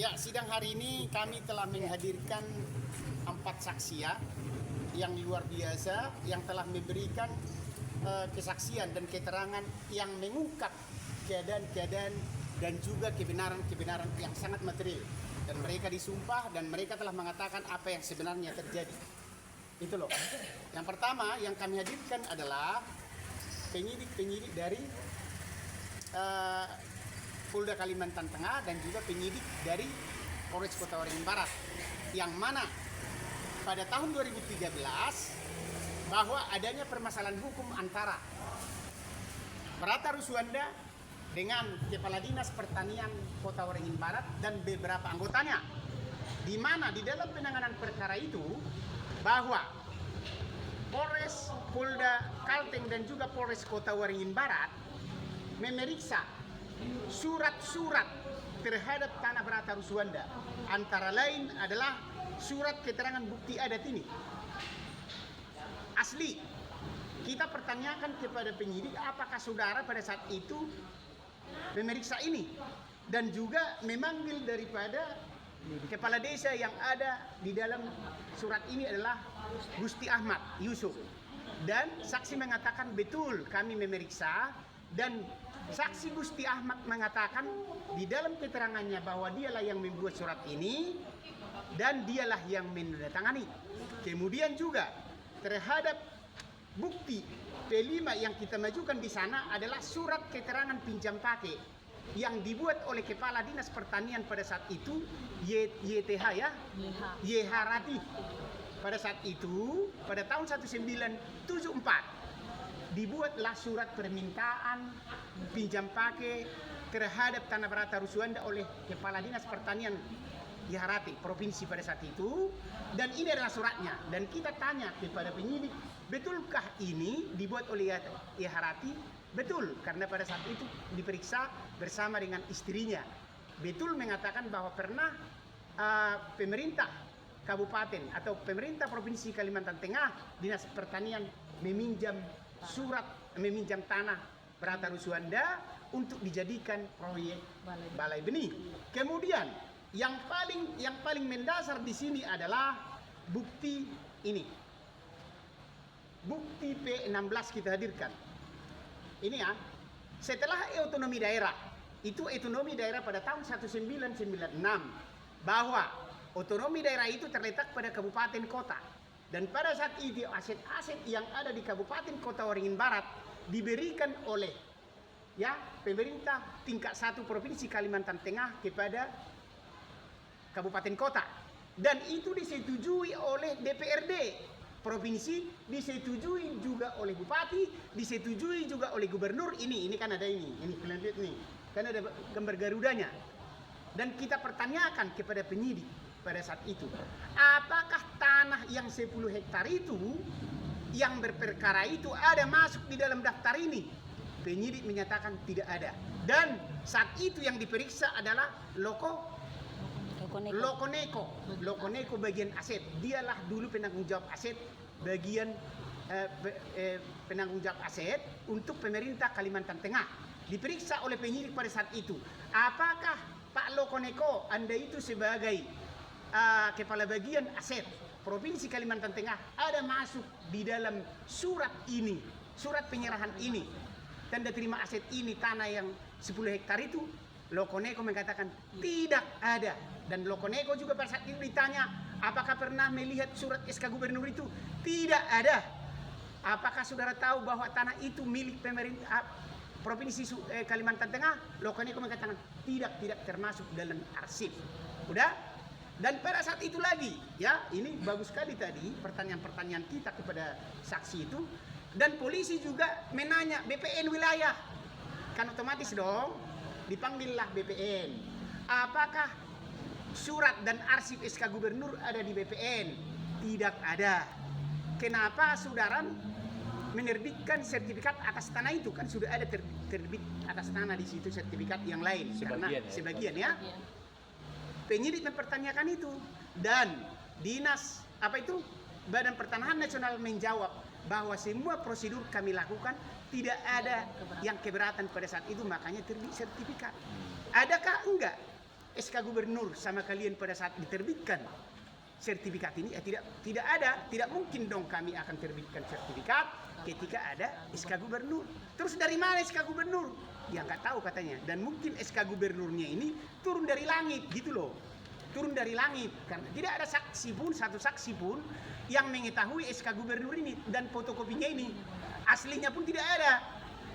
Ya, sidang hari ini kami telah menghadirkan 4 saksi ya, yang luar biasa, yang telah memberikan kesaksian dan keterangan yang mengungkap keadaan-keadaan dan juga kebenaran-kebenaran yang sangat material. Dan mereka disumpah dan mereka telah mengatakan apa yang sebenarnya terjadi. Itu loh. Yang pertama yang kami hadirkan adalah penyidik-penyidik dari Polda Kalimantan Tengah dan juga penyidik dari Polres Kota Waringin Barat, yang mana pada tahun 2013 bahwa adanya permasalahan hukum antara Brata Ruswanda dengan Kepala Dinas Pertanian Kota Waringin Barat dan beberapa anggotanya, di mana di dalam penanganan perkara itu bahwa Polres, Polda Kalteng dan juga Polres Kota Waringin Barat memeriksa surat-surat terhadap tanah Brata Ruswanda, antara lain adalah surat keterangan bukti adat ini asli. Kita pertanyakan kepada penyidik apakah saudara pada saat itu memeriksa ini dan juga memanggil daripada kepala desa yang ada di dalam surat ini adalah Gusti Ahmad Yusuf, dan saksi mengatakan betul kami memeriksa, dan saksi Gusti Ahmad mengatakan di dalam keterangannya bahwa dialah yang membuat surat ini dan dialah yang menandatangani. Kemudian juga terhadap bukti P5 yang kita majukan di sana adalah surat keterangan pinjam pakai yang dibuat oleh Kepala Dinas Pertanian pada saat itu, YTH ya, YH Rati. Pada saat itu, pada tahun 1974 dibuatlah surat permintaan pinjam pakai terhadap tanah Brata Ruswanda oleh Kepala Dinas Pertanian Yaharati Provinsi pada saat itu, dan ini adalah suratnya. Dan kita tanya kepada penyidik, betulkah ini dibuat oleh Yaharati? Betul, karena pada saat itu diperiksa bersama dengan istrinya. Betul mengatakan bahwa pernah pemerintah kabupaten atau pemerintah Provinsi Kalimantan Tengah, Dinas Pertanian meminjam tanah Brata Ruswanda untuk dijadikan proyek balai benih. Kemudian yang paling mendasar di sini adalah bukti ini. Bukti P16 kita hadirkan. Ini ya, setelah otonomi daerah, itu otonomi daerah pada tahun 1996, bahwa otonomi daerah itu terletak pada kabupaten kota. Dan pada saat itu aset-aset yang ada di Kabupaten Kota Waringin Barat diberikan oleh pemerintah tingkat 1 Provinsi Kalimantan Tengah kepada Kabupaten Kota. Dan itu disetujui oleh DPRD Provinsi, disetujui juga oleh Bupati, disetujui juga oleh Gubernur. Ini kan ada ini pelanjut nih, kan ada gambar Garudanya. Dan kita pertanyakan kepada penyidik pada saat itu, apakah tanah yang 10 hektar itu yang berperkara itu ada masuk di dalam daftar ini? Penyidik menyatakan tidak ada. Dan saat itu yang diperiksa adalah Lokoneko bagian aset. Dialah dulu penanggung jawab aset bagian penanggung jawab aset untuk pemerintah Kalimantan Tengah. Diperiksa oleh penyidik pada saat itu, apakah Pak Lokoneko, Anda itu sebagai kepala bagian aset Provinsi Kalimantan Tengah ada masuk di dalam surat ini, surat penyerahan ini, tanda terima aset ini, tanah yang 10 hektar itu? Lokoneko mengatakan tidak ada. Dan Lokoneko juga pada saat itu ditanya, apakah pernah melihat surat SK Gubernur itu? Tidak ada. Apakah saudara tahu bahwa tanah itu milik pemerintah Provinsi Kalimantan Tengah? Lokoneko mengatakan tidak termasuk dalam arsip. Udah? Dan pada saat itu lagi, ya, ini bagus sekali tadi pertanyaan-pertanyaan kita kepada saksi itu. Dan polisi juga menanya BPN wilayah. Kan otomatis dong, dipanggillah BPN. Apakah surat dan arsip SK Gubernur ada di BPN? Tidak ada. Kenapa saudara menerbitkan sertifikat atas tanah itu? Kan sudah ada terbit atas tanah di situ sertifikat yang lain. Sebagian ya. Penyidik mempertanyakan itu, dan dinas Badan Pertanahan Nasional menjawab bahwa semua prosedur kami lakukan, tidak ada yang keberatan pada saat itu, makanya terbit sertifikat. Adakah enggak? SK gubernur sama kalian pada saat diterbitkan sertifikat ini? Tidak ada, tidak mungkin dong kami akan terbitkan sertifikat ketika ada SK gubernur. Terus dari mana SK gubernur? Ya nggak tahu katanya. Dan mungkin SK gubernurnya ini turun dari langit gitu loh. Turun dari langit karena tidak ada saksi pun, satu saksi pun yang mengetahui SK gubernur ini dan fotokopinya ini. Aslinya pun tidak ada.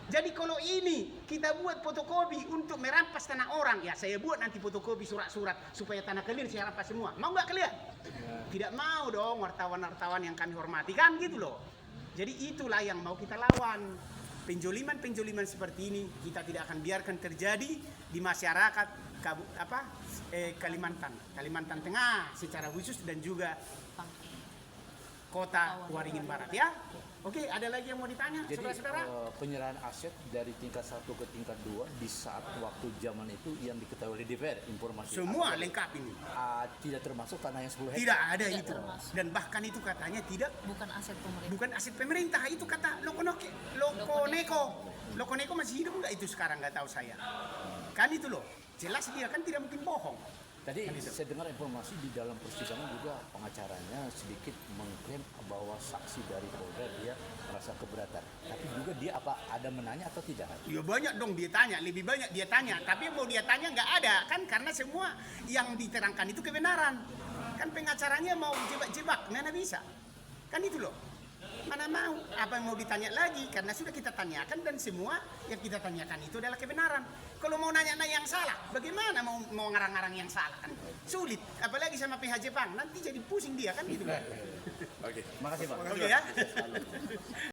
Jadi kalau ini kita buat fotokopi untuk merampas tanah orang, ya saya buat nanti fotokopi surat-surat supaya tanah kalian saya rampas semua. Mau nggak kalian? Tidak mau dong, wartawan-wartawan yang kami hormati kan gitu loh. Jadi itulah yang mau kita lawan. Penjoliman-penjoliman seperti ini kita tidak akan biarkan terjadi di masyarakat Kalimantan Tengah secara khusus dan juga kota Waringin Barat ya. Oke, ada lagi yang mau ditanya, saudara-saudara? Penyerahan aset dari tingkat 1 ke tingkat 2 di saat waktu zaman itu yang diketahui oleh DPR, informasi semua lengkap ini. Tidak termasuk tanah yang 10 hektar. Tidak ada Tidak itu. termasuk. Dan bahkan itu katanya tidak Bukan aset pemerintah. bukan aset pemerintah, itu kata Lokoneko masih hidup nggak itu sekarang, nggak tahu saya. Kan itu loh, jelas dia kan tidak mungkin bohong. Tadi saya dengar informasi di dalam persidangan juga pengacaranya sedikit mengklaim bahwa saksi dari Polda dia merasa keberatan. Tapi juga dia apa ada menanya atau tidak? Ya banyak dong dia tanya, lebih banyak dia tanya. Tapi mau dia tanya nggak ada kan, karena semua yang diterangkan itu kebenaran. Kan pengacaranya mau jebak-jebak, mana bisa? Kan itu loh. Mana mau, apa yang mau ditanya lagi, karena sudah kita tanyakan dan semua yang kita tanyakan itu adalah kebenaran. Kalau mau nanya yang salah, bagaimana mau ngarang-ngarang yang salah kan sulit, apalagi sama pihak Jepang, nanti jadi pusing dia kan gitu. Oke, makasih Pak. Oke ya.